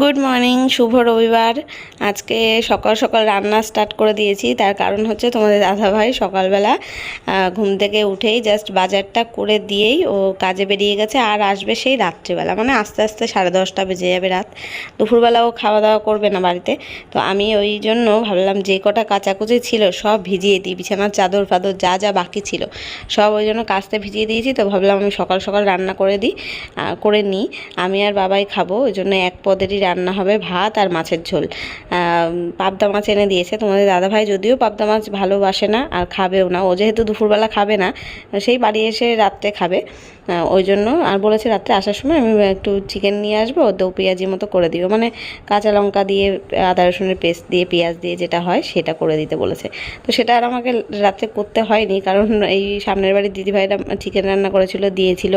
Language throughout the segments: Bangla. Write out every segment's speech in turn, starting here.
গুড মর্নিং, শুভ রবিবার। আজকে সকাল সকাল রান্না স্টার্ট করে দিয়েছি। তার কারণ হচ্ছে তোমাদের দাদাভাই সকালবেলা ঘুম থেকে উঠেই জাস্ট বাজারটা করে দিয়েই ও কাজে বেরিয়ে গেছে, আর আসবে সেই রাত্রিবেলা, মানে আস্তে আস্তে 10:30 বেজে যাবে রাত। দুপুরবেলা ও খাওয়া দাওয়া করবে না বাড়িতে। তো আমি ওই জন্য ভাবলাম যে কটা কাচাকুচি ছিল সব ভিজিয়ে দিই, বিছানার চাদর ফাদর যা যা বাকি ছিল সব ওই জন্য কাচতে ভিজিয়ে দিয়েছি। তো ভাবলাম আমি সকাল সকাল রান্না করে নিই। আমি আর বাবাই খাবো, ওই জন্য এক পদেরই রান্না হবে, ভাত আর মাছের ঝোল। পাবদা মাছ এনে দিয়েছে তোমাদের দাদাভাই, যদিও পাবদা মাছ ভালোবাসে না আর খাবেও না। ও যেহেতু দুপুরবেলা খাবে না, সেই বাড়ি এসে রাত্রে খাবে, ওই জন্য। আর বলেছে রাত্রে আসার সময় আমি একটু চিকেন নিয়ে আসবো, দো পেঁয়াজি মতো করে দিও, মানে কাঁচা লঙ্কা দিয়ে আদা রসুনের পেস্ট দিয়ে পেঁয়াজ দিয়ে যেটা হয় সেটা করে দিতে বলেছে। তো সেটা আর আমাকে রাত্রে করতে হয়নি, কারণ এই সামনের বাড়ির দিদিভাইরা চিকেন রান্না করেছিল, দিয়েছিল।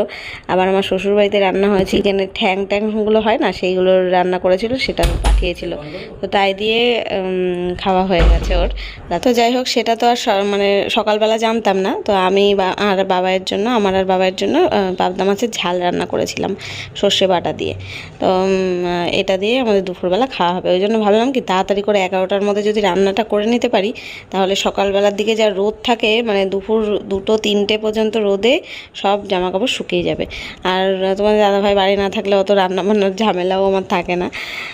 আবার আমার শ্বশুরবাড়িতে রান্না হয় চিকেনের ঠ্যাংগুলো হয় না, সেইগুলো রান্না করেছিল, সেটা পাঠিয়েছিল। তো তাই দিয়ে খাওয়া হয়ে গেছে ওর। তো যাই হোক, সেটা তো আর মানে সকালবেলা জানতাম না। তো আমি আর বাবাইয়ের জন্য, আমার আর বাবাইয়ের জন্য পাবদা মাছের ঝাল রান্না করেছিলাম সর্ষে বাটা দিয়ে। তো এটা দিয়ে আমাদের দুপুরবেলা খাওয়া হবে। ওই জন্য ভাবলাম কি তাড়াতাড়ি করে 11টার মধ্যে যদি রান্নাটা করে নিতে পারি, তাহলে সকালবেলার দিকে যা রোদ থাকে, মানে দুপুর 2-3টে পর্যন্ত রোদে সব জামাকাপড় শুকিয়ে যাবে। আর তোমাদের দাদাভাই বাড়ি না থাকলে অত রান্না বান্নার ঝামেলাও আমার থাকে না।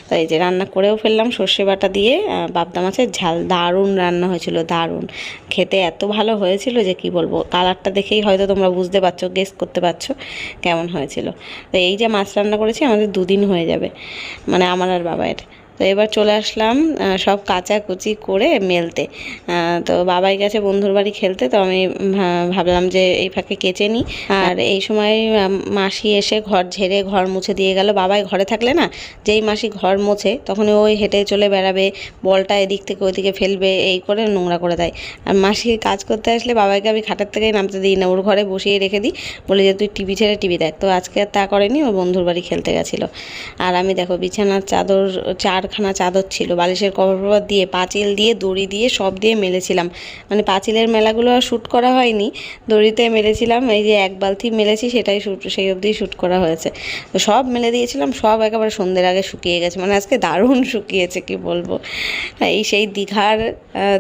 তো এই যে রান্না করেও ফেললাম সর্ষে বাটা দিয়ে পাবদা মাছের ঝাল। দারুণ রান্না হয়েছিল, দারুণ খেতে, এত ভালো হয়েছিল যে কি বলবো। কালারটা দেখেই হয়তো তোমরা বুঝতে পারছো, গেস করতে পারছো কেমন হয়েছিল। তো এই যে মাছ রান্না করেছি আমাদের 2 দিন হয়ে যাবে, মানে আমার আর বাবাইয়ের। তো এবার চলে আসলাম সব কাচাকুচি করে মেলতে। তো বাবাই গেছে বন্ধুর বাড়ি খেলতে, তো আমি ভাবলাম যে এই ফাঁকে কেচে নিই। আর এই সময় মাসি এসে ঘর ঝেড়ে ঘর মুছে দিয়ে গেল। বাবাই ঘরে থাকলে না, যেই মাসি ঘর মোছে তখনই ওই হেঁটে চলে বেড়াবে, বলটা এদিক থেকে ওইদিকে ফেলবে, এই করে নোংরা করে দেয়। আর মাসি কাজ করতে আসলে বাবাইকে আমি খাটের থেকেই নামতে দিই না, ওর ঘরে বসিয়ে রেখে দিই, বলে যে তুই টিভি ছেড়ে টিভি দেখ। তো আজকে আর তা করেনি, ও বন্ধুর বাড়ি খেলতে গেছিলো। আর আমি দেখো বিছানার চাদর 4খানা চাদর ছিল, বালিশের কভার দিয়ে, পাঁচিল দিয়ে, দড়ি দিয়ে, সব দিয়ে মেলেছিলাম। মানে পাঁচিলের মেলাগুলো আর শ্যুট করা হয়নি, দড়িতে মেলেছিলাম। এই যে 1 বালতি মেলেছি, সেটাই সেই অবধি শ্যুট করা হয়েছে। তো সব মেলে দিয়েছিলাম, সব একেবারে সন্ধ্যের আগে শুকিয়ে গেছে, মানে আজকে দারুণ শুকিয়েছে কি বলবো। এই সেই দীঘার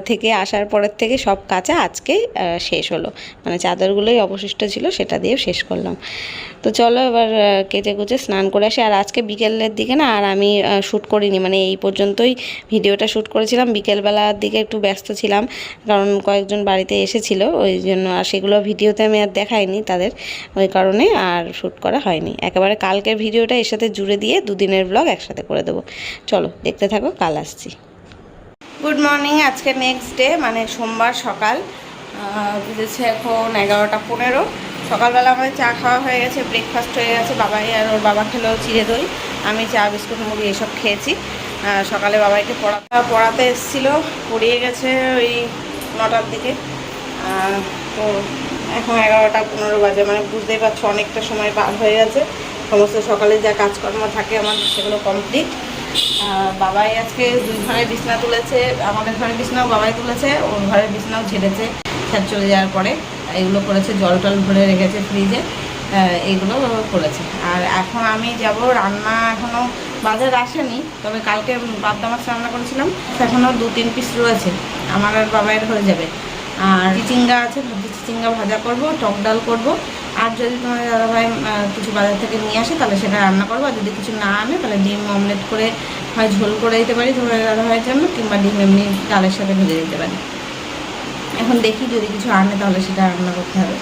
থেকে আসার পরের থেকে সব কাচা আজকে শেষ হলো, মানে চাদরগুলোই অবশিষ্ট ছিল, সেটা দিয়েও শেষ করলাম। তো চলো এবার কেচে কুচে স্নান করে আসি। আর আজকে বিকেলের দিকে না আর আমি শ্যুট করিনি, মানে এই পর্যন্তই ভিডিওটা শ্যুট করেছিলাম। বিকেলবেলার দিকে একটু ব্যস্ত ছিলাম, কারণ কয়েকজন বাড়িতে এসেছিল, ওই জন্য। আর সেগুলো ভিডিওতে আমি আর দেখাইনি তাদের, ওই কারণে আর শ্যুট করা হয়নি। একেবারে কালকের ভিডিওটা এর সাথে জুড়ে দিয়ে 2 দিনের ব্লগ একসাথে করে দেবো। চলো দেখতে থাকো, কাল আসছি। গুড মর্নিং, আজকে নেক্সট ডে, মানে সোমবার সকাল। বুঝেছে এখন 11টা 15। সকালবেলা আমাদের চা খাওয়া হয়ে গেছে, ব্রেকফাস্ট হয়ে গেছে। বাবাই আর ওর বাবা খেলো চিড়ে দই, আমি চা বিস্কুট মুড়ি এসব খেয়েছি। সকালে বাবাইকে পড়াতে এসেছিলো, পড়িয়ে গেছে ওই 9টার দিকে। তো এখন 11টা 15 বাজে, মানে বুঝতেই পারছো অনেকটা সময় পার হয়ে গেছে। সমস্ত সকালে যা কাজকর্ম থাকে আমার সেগুলো কমপ্লিট। বাবাই আজকে 2 ঘরের বিছনা তুলেছে, আমাদের ঘরের বিছনাও বাবাই তুলেছে, ওর ঘরের বিছনাও ঝেড়েছে ছাদ চলে যাওয়ার পরে। এগুলো করেছে, জল টল ভরে রেখেছে ফ্রিজে, এইগুলো করেছে। আর এখন আমি যাব রান্না, এখনও বাজার আসেনি, তবে কালকে পাবদা মাছ রান্না করেছিলাম, এখনও 2-3 পিস রয়েছে, আমার আর বাবাইয়ের হয়ে যাবে। আর চিচিঙ্গা আছে, চিচিঙ্গা ভাজা করব, টক ডাল করব। আর যদি তোমার দাদাভাই কিছু বাজার থেকে নিয়ে আসে তাহলে সেটা রান্না করবো। আর যদি কিছু না আনে তাহলে ডিম অমলেট করে হয় ঝোল করে দিতে পারি তোমার দাদাভাইয়ের জন্য, কিংবা ডিম এমনি ডালের সাথে ভেজে দিতে পারি। এখন দেখি যদি কিছু আনে তাহলে সেটা রান্না করতে হবে।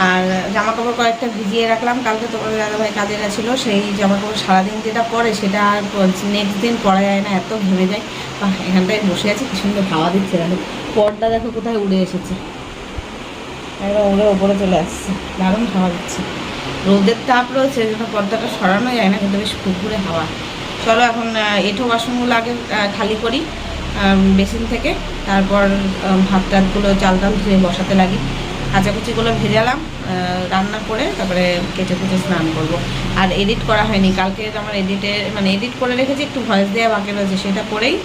আর জামাকাপড় কয়েকটা ভিজিয়ে রাখলাম, কালকে তোমার দাদাভাই কাজে গেছিলো, সেই জামাকাপড় সারাদিন যেটা পরে সেটা আর নেক্সট দিন পরা যায় না, এত ঘেমে যায়। এখানটায় বসে আছি, কি সুন্দর হাওয়া দিচ্ছে, দেখো পর্দা দেখো কোথায় উড়ে এসেছে, একদম উড়ে ওপরে চলে আসছে, দারুণ হাওয়া দিচ্ছে। রোদের তাপ রয়েছে, যেন পর্দাটা সরানো যায় না, কিন্তু বেশ ফুরফুরে হাওয়া। চলো এখন এঁঠো বাসনগুলো আগে খালি করি বেসিন থেকে, তারপর ভাত টাতগুলো চাল ধুয়ে বসাতে লাগি। কাচাকুচিগুলো ভেজালাম রান্না করে, তারপরে কেটে কুচে স্নান করব। আর এডিট করা হয়নি কালকে, আমার এডিট করে রেখেছি, একটু ভয়েস দেওয়া বাকি রয়েছে, সেটা করেই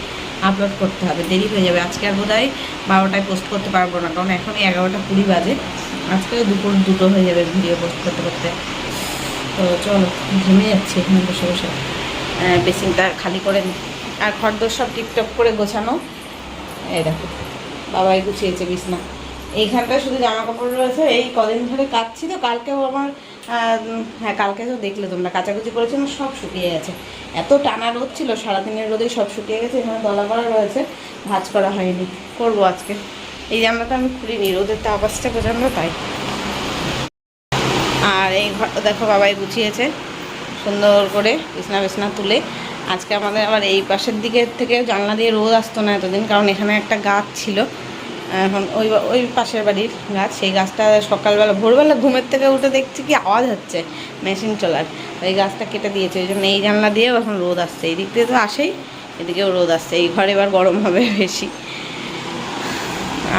আপলোড করতে হবে, দেরি হয়ে যাবে। আজকে আর বোধহয় 12টায় পোস্ট করতে পারবো না, কারণ এখনই 11টা 20 বাজে, আজকে দুপুর 2টো হয়ে যাবে ভিডিও পোস্ট করতে করতে। তো চলো, ঘেমে যাচ্ছি এখানে বসে বসে। বেসিনটা খালি করে নিই। আর ঘরদোর সব টিপটপ করে গোছানো। এই দেখো বাবাই গুছিয়েছে বিছনা। এইখানটায় শুধু জামা কাপড় রয়েছে, এই কদিন ধরে কাচ্ছি তো। কালকেও আমার হ্যাঁ কালকে তো দেখলে তোমরা কাচাকুচি করেছিলাম, সব শুকিয়ে গেছে। এত টানা রোদ ছিল, সারাদিনের রোদেই সব শুকিয়ে গেছে। এখানে দলা করা রয়েছে, ভাঁজ করা হয়নি, করবো আজকে। এই জানলাটা আমি খুলিনি, রোদের তো আওয়াজটা প্রচণ্ড তাই। আর এই ঘরটা দেখো বাবাই গুছিয়েছে সুন্দর করে, বিছনা তুলে। আজকে আমাদের আবার এই পাশের দিকের থেকে জানলা দিয়ে রোদ আসতো না এতদিন, কারণ এখানে একটা গাছ ছিল। এখন ওই পাশের বাড়ির গাছ, সেই গাছটা সকালবেলা ভোরবেলা ঘুমের থেকে উঠে দেখছি কি আওয়াজ হচ্ছে মেশিন চলার, ওই গাছটা কেটে দিয়েছে। ওই জন্য এই জানলা দিয়েও এখন রোদ আসছে, এই দিক দিয়ে তো আসেই, এদিকেও রোদ আসছে। এই ঘরে এবার গরম হবে বেশি।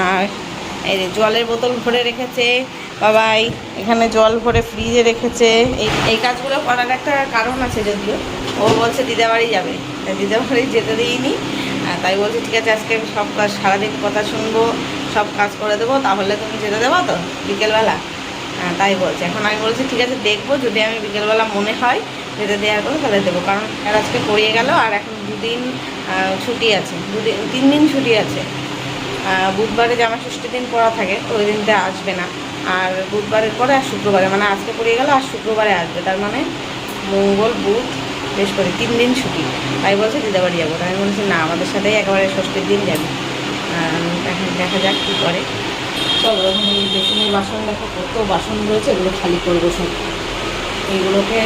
আর এই যে জলের বোতল ভরে রেখেছে বাবাই, এখানে জল ভরে ফ্রিজে রেখেছে। এই কাজগুলো করার একটা কারণ আছে, যদিও ও বলছে দিদাবাড়ি যাবে, দিদাবাড়ি যেতে দিইনি। তাই বলছি ঠিক আছে আজকে সব কাজ, সারাদিন কথা শুনবো, সব কাজ করে দেবো, তাহলে তুমি যেতে দেবো তো বিকেলবেলা। তাই বলছে। এখন আমি বলছি ঠিক আছে দেখবো, যদি আমি বিকেলবেলা মনে হয় যেতে দেওয়ার কথা তাহলে দেবো। কারণ আর আজকে পড়িয়ে গেল, আর এখন 2 দিন ছুটি আছে, 3 দিন ছুটি আছে। বুধবারে জামা ষষ্ঠীর দিন পড়া থাকে, তো ওই দিনটা আসবে না। আর বুধবারের পরে আর শুক্রবারে, মানে আজকে পড়িয়ে গেল আর শুক্রবারে আসবে, তার মানে মঙ্গল বুধ বৃহস্পতি 3 দিন ছুটি। তাই বলছে দিদাবাড়ি যাবো। তাই আমি বলছি না, আমাদের সাথেই একেবারে ষষ্ঠীর দিন যাবি। এখন দেখা যাক কী করে। চলো এখন এই বেসিনের বাসন দেখো, কত বাসন রয়েছে, এগুলো খালি করবো সব। এইগুলোকে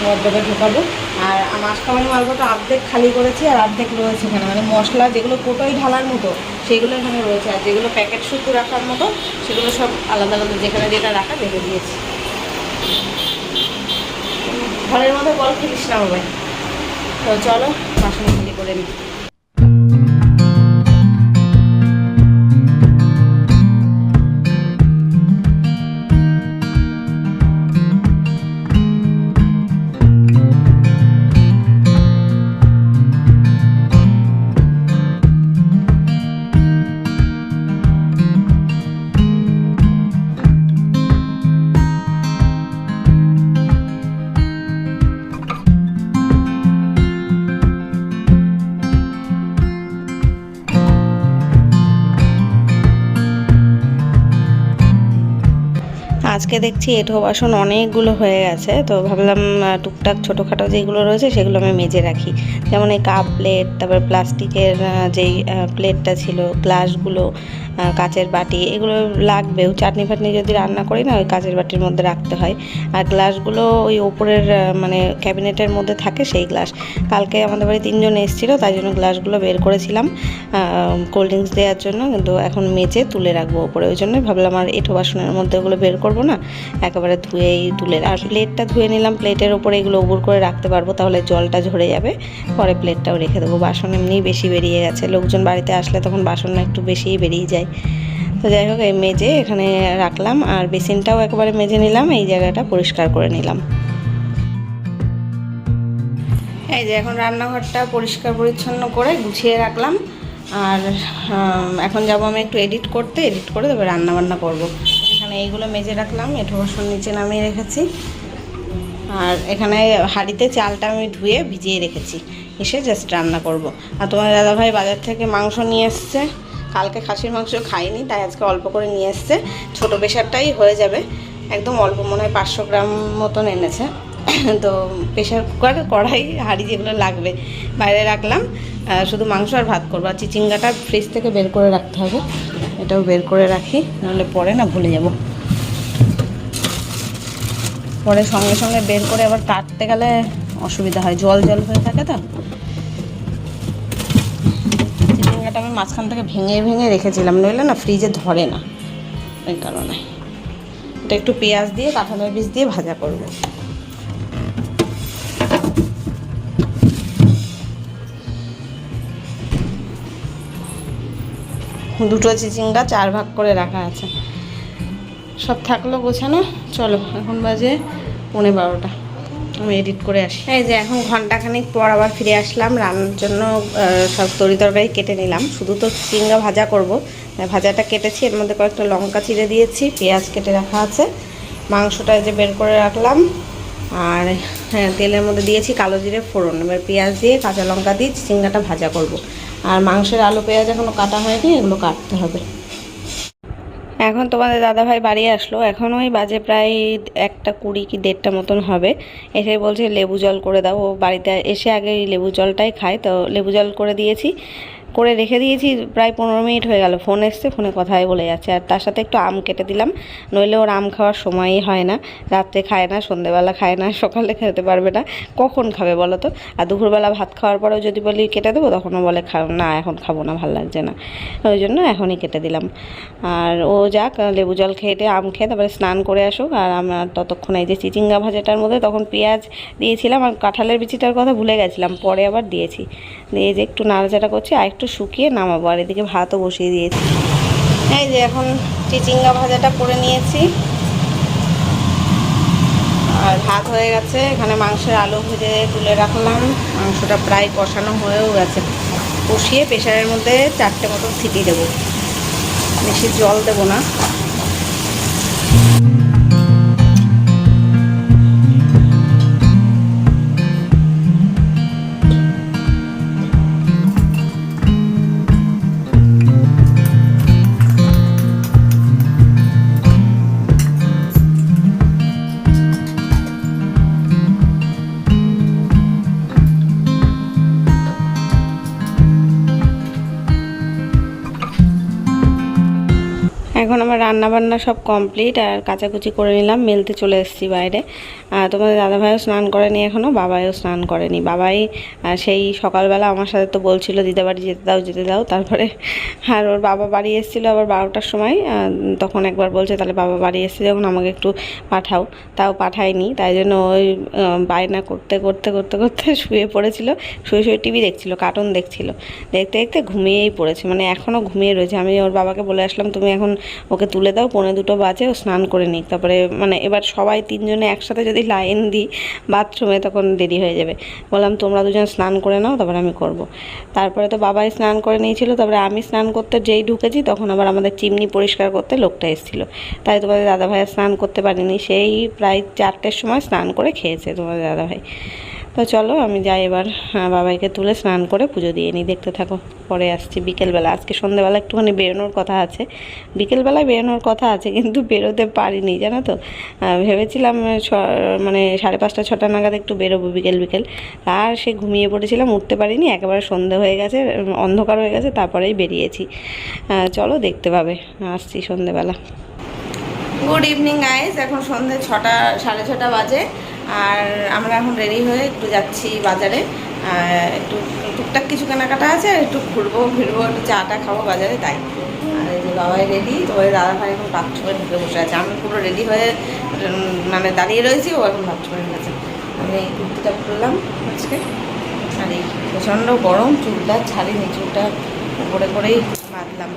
ওয়ার্ডরোবে ঢোকাবো। আর মাসকাবারি মালগুলো অর্ধেক খালি করেছি, আর অর্ধেক রয়েছে এখানে, মানে মশলা যেগুলো কোটোয় ঢালার মতো সেগুলো এখানে রয়েছে, আর যেগুলো প্যাকেট শুদ্ধ রাখার মতো সেগুলো সব আলাদা আলাদা যেখানে যেটা রাখা রেখে দিয়েছি। ঘরের মধ্যে বল খেলিস না বাবাই। তো চলো বাসন খালি করে নিই। আজকে দেখছি এঁঠো বাসন অনেকগুলো হয়ে গেছে, তো ভাবলাম টুকটাক ছোটোখাটো যেগুলো রয়েছে সেগুলো আমি মেজে রাখি। যেমন এই কাপ প্লেট, তারপর প্লাস্টিকের যেই প্লেটটা ছিল, গ্লাসগুলো, কাচের বাটি, এগুলো লাগবেও। চাটনি ফাটনি যদি রান্না করি না, ওই কাচের বাটির মধ্যে রাখতে হয়। আর গ্লাসগুলো ওই ওপরের মানে ক্যাবিনেটের মধ্যে থাকে সেই গ্লাস। কালকে আমাদের বাড়ি 3 জন এসেছিলো, তাই জন্য গ্লাসগুলো বের করেছিলাম কোল্ড ড্রিঙ্কস দেওয়ার জন্য, কিন্তু এখন মেজে তুলে রাখবো ওপরে। ওই জন্যই ভাবলাম আর এঁঠো বাসনের মধ্যে ওগুলো বের করবো না, একেবারে ধুয়েই তুলে। আর প্লেটটা ধুয়ে নিলাম, প্লেটের ওপরে এগুলো উবুর করে রাখতে পারবো, তাহলে জলটা ঝরে যাবে। পরে প্লেটটাও রেখে দেবো। বাসন এমনিই বেশি বেরিয়ে গেছে, লোকজন বাড়িতে আসলে তখন বাসন একটু বেশিই বেরিয়ে যায়। তো যাই হোক, এই মেজে এখানে রাখলাম। আর বেসিনটাও একেবারে মেজে নিলাম, এই জায়গাটা পরিষ্কার করে নিলাম। এই যে এখন রান্নাঘরটা পরিষ্কার পরিচ্ছন্ন করে গুছিয়ে রাখলাম। আর এখন যাবো আমি একটু এডিট করে তবে রান্নাবান্না করবো। এখানে এইগুলো মেজে রাখলাম, এঁঠো বাসন নিচে নামিয়ে রেখেছি। আর এখানে হাঁড়িতে চালটা আমি ধুয়ে ভিজিয়ে রেখেছি, এসে জাস্ট রান্না করব। আর তোমার দাদাভাই বাজার থেকে মাংস নিয়ে এসছে। কালকে খাসির মাংস খাইনি, তাই আজকে অল্প করে নিয়ে এসছে। ছোটো প্রেশারটাই হয়ে যাবে, একদম অল্প, মনে হয় 500 গ্রাম মতন এনেছে। তো প্রেশার কুকার, কড়াই, হাঁড়ি যেগুলো লাগবে বাইরে রাখলাম। শুধু মাংস আর ভাত করবো। আর চিচিঙ্গাটা ফ্রিজ থেকে বের করে রাখতে হবে, এটাও বের করে রাখি, নাহলে পরে না ভুলে যাব। পরে সঙ্গে সঙ্গে বের করে আবার কাটতে গেলে অসুবিধা হয়, জল জল হয়ে থাকে। তো চিচিঙ্গাটা আমি মাঝখান থেকে ভেঙে ভেঙে রেখেছিলাম, নইলে না ফ্রিজে ধরে না, ওই কারণে। এটা একটু পেঁয়াজ দিয়ে, কাঁঠালের বীজ দিয়ে ভাজা করব। দুটো চিচিঙ্গা 4 ভাগ করে রাখা আছে, সব থাকলো গোছানো। চলো এখন বাজে 11:15, আমি এডিট করে আসি। এই যে এখন ঘন্টাখানিক পর আবার ফিরে আসলাম। রান্নার জন্য সব তরকারি কেটে নিলাম, শুধু তো চিচিঙ্গা ভাজা করব। ভাজাটা কেটেছি, এর মধ্যে কয়েকটা লঙ্কা চিড়ে দিয়েছি, পেঁয়াজ কেটে রাখা আছে। মাংসটা যে বের করে রাখলাম, আর হ্যাঁ, তেলের মধ্যে দিয়েছি কালো জিরে ফোড়ন। এবার পেঁয়াজ দিয়ে কাঁচা লঙ্কা দিয়ে চিচিঙ্গাটা ভাজা করব। আর মাংসের আলু পেঁয়াজ এখনও কাটা হয়নি, এগুলো কাটতে হবে। এখন তোমাদের দাদাভাই বাড়ি আসলো, এখন ওই বাজে প্রায় 1:20 কি 1:30 মতন হবে। এসে বলছে লেবু জল করে দাও। ও বাড়িতে এসে আগে লেবু জলটাই খায়, তো লেবু জল করে দিয়েছি, করে রেখে দিয়েছি। প্রায় 15 মিনিট হয়ে গেল, ফোন এসছে, ফোনে কথাই বলে যাচ্ছে। আর তার সাথে একটু আম কেটে দিলাম, নইলে ওর আম খাওয়ার সময়ই হয় না। রাত্রে খায় না, সন্ধেবেলা খায় না, সকালে খেতে পারবে না, কখন খাবে বলো তো? আর দুপুরবেলা ভাত খাওয়ার পরেও যদি বলি কেটে দেবো, তখনও বলে না এখন খাবো না, ভালো লাগছে না। ওই জন্য এখনই কেটে দিলাম। আর ও যাক, লেবু জল খেয়ে আম খেয়ে তারপরে স্নান করে আসুক। আর আমার ততক্ষণ এই যে চিচিঙ্গা ভাজাটার মধ্যে তখন পেঁয়াজ দিয়েছিলাম, আর কাঁঠালের বিচিটার কথা ভুলে গেছিলাম, পরে আবার দিয়েছি। দিয়ে যে একটু নাড়াচাড়া করছি, আর একটু শুকিয়ে নামাবো। আর এদিকে ভাতও বসিয়ে দিয়েছি। এই যে এখন চিচিঙ্গা ভাজাটা করে নিয়েছি, আর ভাত হয়ে গেছে। এখানে মাংসের আলু ভেজে তুলে রাখলাম, মাংসটা প্রায় কষানো হয়েও গেছে। কষিয়ে প্রেশারের মধ্যে 4টে মতো সিটি দেবো, বেশি জল দেবো না। এখন আমার রান্নাবান্না সব কমপ্লিট, আর কাচাকুচি করে নিলাম, মেলতে চলে এসেছি বাইরে। তোমাদের দাদাভাইও স্নান করেনি এখনও, বাবাইও স্নান করেনি। বাবাই সেই সকালবেলা আমার সাথে তো বলছিল দিদা বাড়ি যেতে দাও যেতে দাও, তারপরে আর ওর বাবা বাড়ি এসেছিলো আবার 12টার সময়। তখন একবার বলছে তাহলে বাবা বাড়ি এসেছে যখন আমাকে একটু পাঠাও, তাও পাঠায়নি। তাই জন্য ওই বায়না করতে করতে করতে করতে শুয়ে পড়েছিল, শুয়ে শুয়ে টিভি দেখছিল, কার্টুন দেখছিল, দেখতে দেখতে ঘুমিয়েই পড়েছে, মানে এখনও ঘুমিয়ে রয়েছে। আমি ওর বাবাকে বলে আসলাম তুমি এখন ওকে তুলে দাও, 1:45 বাজে, ও স্নান করে নিক। তারপরে মানে এবার সবাই 3জনে একসাথে যদি লাইন দিই বাথরুমে, তখন দেরি হয়ে যাবে। বললাম তোমরা দুজন স্নান করে নাও, তারপরে আমি করব। তারপরে তো বাবাই স্নান করে নিয়েছিল, তারপরে আমি স্নান করতে যেই ঢুকেছি তখন আবার আমাদের চিমনি পরিষ্কার করতে লোকটা এসেছিলো। তাই তোমাদের দাদাভাই স্নান করতে পারিনি, সেই প্রায় 4টের সময় স্নান করে খেয়েছে তোমাদের দাদাভাই। তো চলো আমি যাই এবার বাবাইকে তুলে স্নান করে পুজো দিয়ে নিই, দেখতে থাকো। পরে আসছি বিকেলবেলা, আজকে সন্ধ্যেবেলা একটুখানি বেরোনোর কথা আছে, বিকেলবেলায় বেরোনোর কথা আছে, কিন্তু বেরোতে পারিনি জানো তো। ভেবেছিলাম মানে 5:30 6টা নাগাদ একটু বেরোবো বিকেল বিকেল, আর সে ঘুমিয়ে পড়েছিলাম, উঠতে পারিনি, একেবারে সন্ধে হয়ে গেছে, অন্ধকার হয়ে গেছে, তারপরেই বেরিয়েছি। চলো দেখতে পাবে, আসছি সন্ধেবেলা। গুড ইভিনিং গাইস, এখন সন্ধ্যে 6টা 6:30 বাজে। আর আমরা এখন রেডি হয়ে একটু যাচ্ছি বাজারে, একটু টুকটাক কিছু কেনাকাটা আছে, আর একটু ঘুরবো ফিরবো, একটু চাটা খাবো বাজারে, তাই। আর এই যে বাবাই রেডি, তো ওই দাদাভাই এখন বাথরুমে ঢুকে বসে আছে, আমি পুরো রেডি হয়ে মানে দাঁড়িয়ে রয়েছি, ও এখন বাথরুমে ঢুকেছে। আমি এই কুর্তিটা পরলাম আজকে, আর এই প্রচণ্ড গরম, চুলটা ছাড়িনি, চুলটা উপরে করেই বাঁধলাম।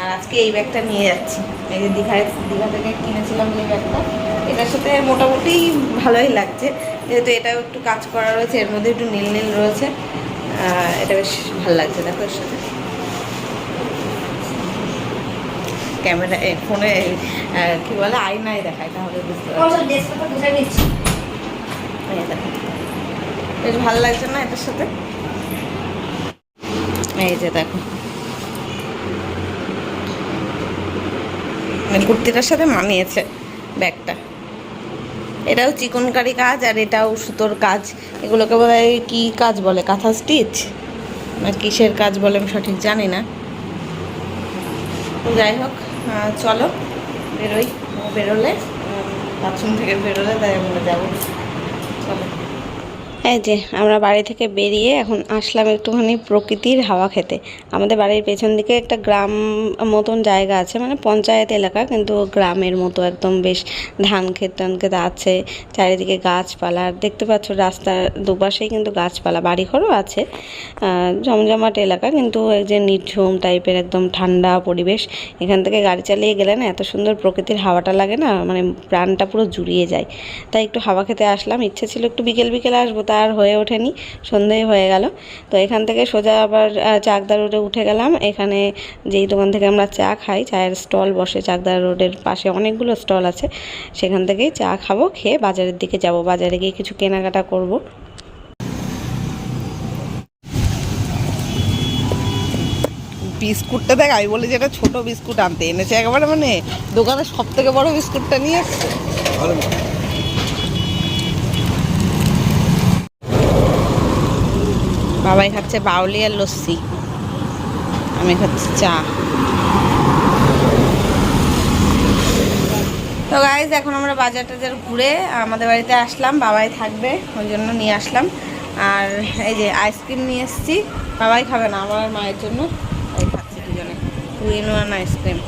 আর আজকে এই ব্যাগটা নিয়ে যাচ্ছি, এই যে দীঘা থেকে কিনেছিলাম যে ব্যাগটা, এটার সাথে মোটামুটি ভালোই লাগছে, যেহেতু এটাও একটু কাজ করা রয়েছে, এর মধ্যে একটু নীল নীল রয়েছে, এটা বেশ ভালো লাগছে। দেখো এর সাথে ক্যামেরা ফোনে কী বলে আয়নায় দেখায়, তাহলে বুঝতে পারছি। বেশ ভালো লাগছে না এটার সাথে? এই যে দেখো, কুর্তিটার সাথে মানিয়েছে ব্যাগটা। এটাও চিকনকারি কাজ, আর এটাও সুতোর কাজ। এগুলোকে বলে কি কাজ বলে, কাঁথা স্টিচ না কিসের কাজ বলে আমি সঠিক জানি না। যাই হোক, চলো বেরোই, বেরোলে বাথরুম থেকে বেরোলে তাই আমরা যাবো, চলো। এই যে আমরা বাড়ি থেকে বেরিয়ে এখন আসলাম একটুখানি প্রকৃতির হাওয়া খেতে। আমাদের বাড়ির পেছন দিকে একটা গ্রাম মতন জায়গা আছে, মানে পঞ্চায়েত এলাকা, কিন্তু গ্রামের মতো একদম, বেশ ধান ক্ষেত আছে, চারিদিকে গাছপালা। আর দেখতে পাচ্ছ রাস্তার দুপাশেই কিন্তু গাছপালা, বাড়িঘরও আছে, জমজমাট এলাকা, কিন্তু এই যে নির্ঝুম টাইপের একদম ঠান্ডা পরিবেশ। এখান থেকে গাড়ি চালিয়ে গেলে না এত সুন্দর প্রকৃতির হাওয়াটা লাগে না, মানে প্রাণটা পুরো জুড়িয়ে যায়। তাই একটু হাওয়া খেতে আসলাম, ইচ্ছে ছিল একটু বিকেল বিকেলে আসবো, আর হয়ে ওঠেনি, সন্ধেই হয়ে গেল। তো এখান থেকে সোজা আবার চাকদা রোডে উঠে গেলাম। এখানে যেই দোকান থেকে আমরা চা খাই, চায়ের স্টল বসে চাকদা রোডের পাশে, অনেকগুলো স্টল আছে, সেখান থেকেই চা খাবো, খেয়ে বাজারের দিকে যাব, বাজারে গিয়ে কিছু কেনাকাটা করব। বিস্কুটটা দেখ, আমি বলি যে এটা ছোট বিস্কুট আনতে এনেছে একেবারে, মানে দোকানের সব থেকে বড় বিস্কুটটা নিয়ে এসছে। বাবাই খাচ্ছে বাউলি আর লস্যি, আমি খাচ্ছি চা। তো গাইজ এখন আমরা বাজার টাজার ঘুরে আমাদের বাড়িতে আসলাম, বাবাই থাকবে ওই জন্য নিয়ে আসলাম। আর এই যে আইসক্রিম নিয়ে এসেছি, বাবাই খাবে না, আমার আর মায়ের জন্য এই খাচ্ছি দুজনে 2 in 1 আইসক্রিম।